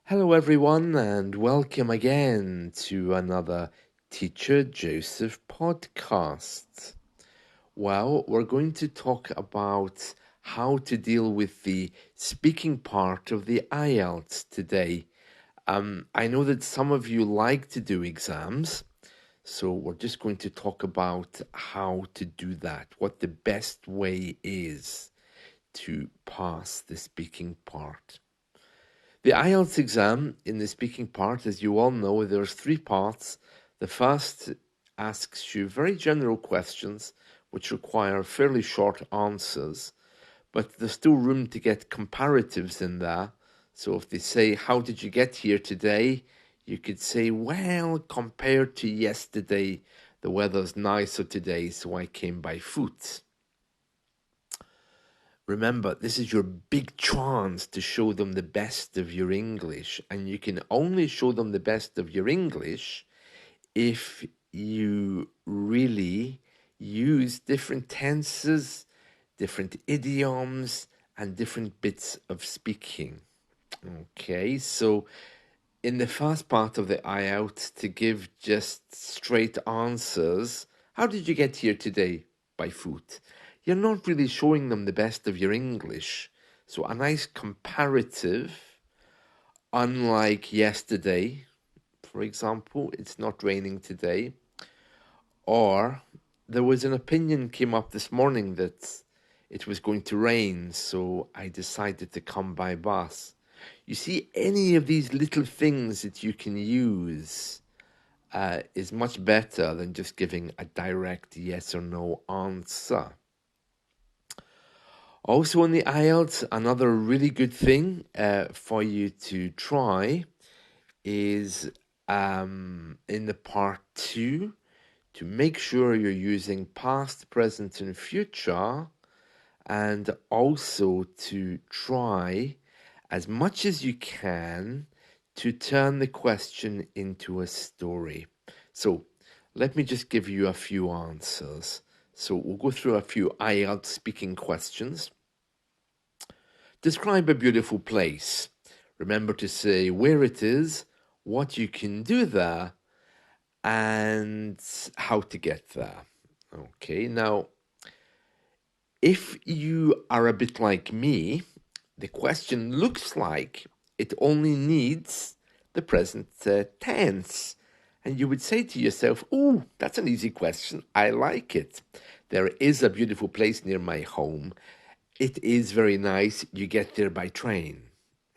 Hello, everyone, and welcome again to another Teacher Joseph podcast. Well, we're going to talk about how to deal with the speaking part of the IELTS today. I know that some of you like to do exams, so we're just going to talk about how to do that, what the best way is to pass the speaking part. The IELTS exam in the speaking part, as you all know, there's three parts. The first asks you very general questions which require fairly short answers, but there's still room to get comparatives in there. So if they say, how did you get here today? You could say, well, compared to yesterday, the weather's nicer today, so I came by foot. Remember, this is your big chance to show them the best of your English, and you can only show them the best of your English if you really use different tenses, different idioms, and different bits of speaking. Okay, so in the first part of the IELTS, to give just straight answers, how did you get here today? By foot. You're not really showing them the best of your English. So a nice comparative, unlike yesterday, for example, it's not raining today. Or there was an opinion came up this morning that it was going to rain, so I decided to come by bus. You see, any of these little things that you can use is much better than just giving a direct yes or no answer. Also in the IELTS, another really good thing for you to try is in the part 2 to make sure you're using past, present, and future, and also to try as much as you can to turn the question into a story. So let me just give you a few answers. So we'll go through a few IELTS speaking questions. Describe a beautiful place. Remember to say where it is, what you can do there, and how to get there. Okay, now, if you are a bit like me, the question looks like it only needs the present tense. And you would say to yourself, oh, that's an easy question. I like it. There is a beautiful place near my home. It is very nice. You get there by train.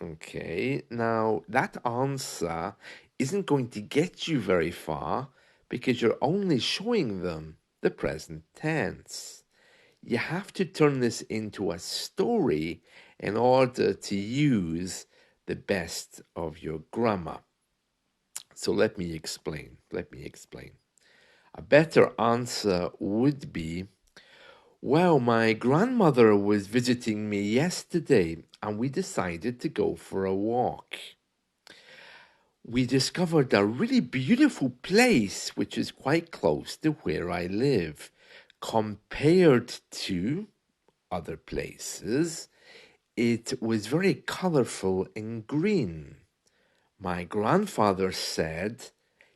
Okay, now that answer isn't going to get you very far because you're only showing them the present tense. You have to turn this into a story in order to use the best of your grammar. So let me explain. A better answer would be, well, my grandmother was visiting me yesterday and we decided to go for a walk. We discovered a really beautiful place which is quite close to where I live. Compared to other places, it was very colourful and green. My grandfather said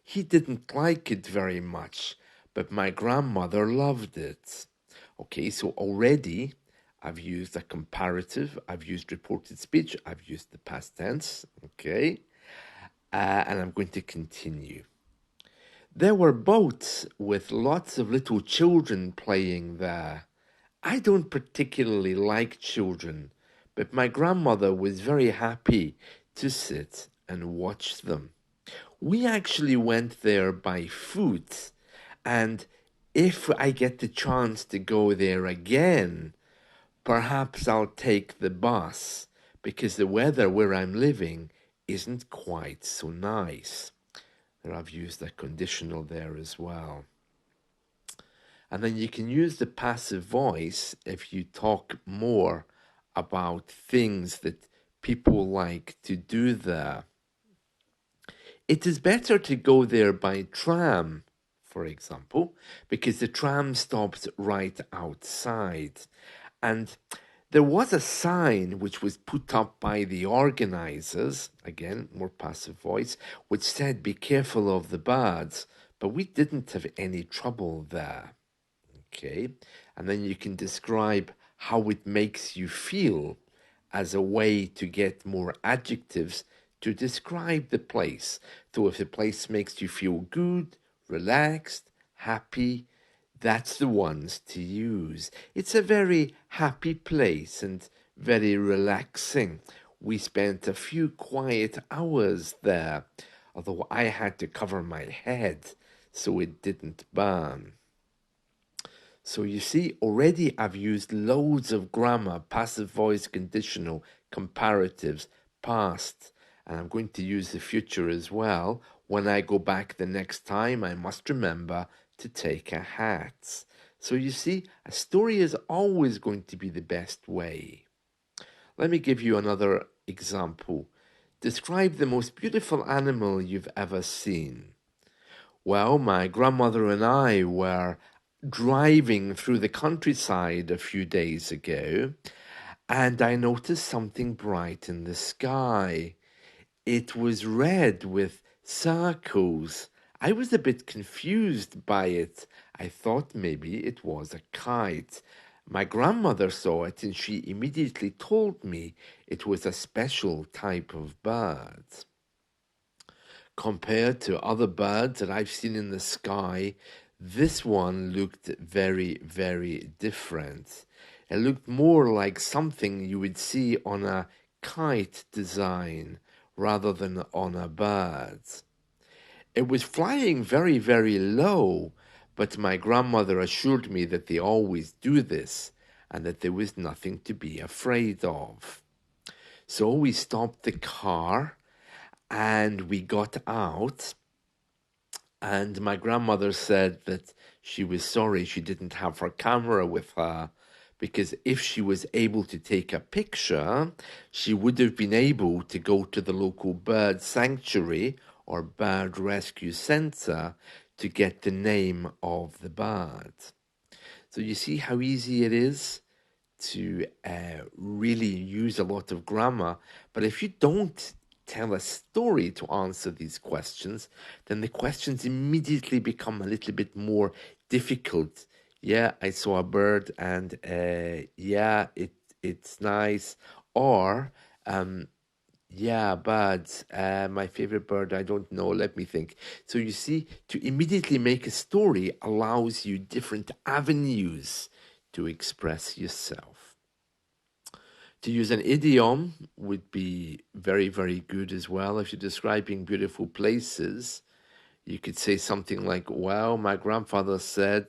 he didn't like it very much, but my grandmother loved it. Okay, so already I've used a comparative, I've used reported speech, I've used the past tense, okay, and I'm going to continue. There were boats with lots of little children playing there. I don't particularly like children, but my grandmother was very happy to sit and watch them. We actually went there by foot, and if I get the chance to go there again, perhaps I'll take the bus because the weather where I'm living isn't quite so nice. And I've used a conditional there as well. And then you can use the passive voice if you talk more about things that people like to do there. It is better to go there by tram, for example, because the tram stops right outside. And There was a sign which was put up by the organizers, again, more passive voice, which said, "Be careful of the birds," but we didn't have any trouble there. Okay, and then you can describe how it makes you feel as a way to get more adjectives to describe the place. So if the place makes you feel good, relaxed, happy, that's the ones to use. It's a very happy place and very relaxing. We spent a few quiet hours there, although I had to cover my head so it didn't burn. So you see, already I've used loads of grammar, passive voice, conditional, comparatives, past, and I'm going to use the future as well. When I go back the next time, I must remember to take a hat. So you see, a story is always going to be the best way. Let me give you another example. Describe the most beautiful animal you've ever seen. Well, my grandmother and I were driving through the countryside a few days ago, and I noticed something bright in the sky. It was red with circles. I was a bit confused by it. I thought maybe it was a kite. My grandmother saw it and she immediately told me it was a special type of bird. Compared to other birds that I've seen in the sky, this one looked very, very different. It looked more like something you would see on a kite design rather than on a bird. It was flying very, very low, but my grandmother assured me that they always do this and that there was nothing to be afraid of. So we stopped the car and we got out, and my grandmother said that she was sorry she didn't have her camera with her, because if she was able to take a picture, she would have been able to go to the local bird sanctuary or bird rescue center to get the name of the bird. So you see how easy it is to really use a lot of grammar. But if you don't tell a story to answer these questions, then the questions immediately become a little bit more difficult. Yeah, I saw a bird, and yeah, it's nice. Or yeah, birds. My favorite bird, I don't know. Let me think. So you see, to immediately make a story allows you different avenues to express yourself. To use an idiom would be very, very good as well. If you're describing beautiful places, you could say something like, "Well, my grandfather said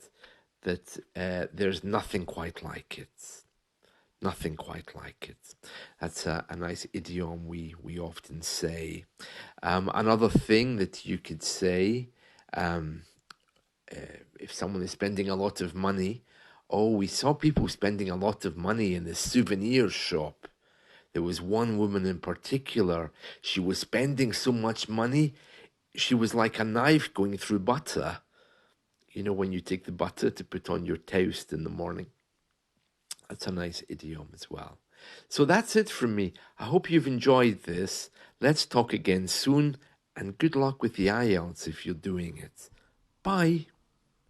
that there's nothing quite like it." Nothing quite like it. That's a nice idiom we often say. Another thing that you could say, um, if someone is spending a lot of money, oh, we saw people spending a lot of money in the souvenir shop. There was one woman in particular, she was spending so much money, she was like a knife going through butter. You know, when you take the butter to put on your toast in the morning. That's a nice idiom as well. So that's it from me. I hope you've enjoyed this. Let's talk again soon, and good luck with the IELTS if you're doing it. Bye.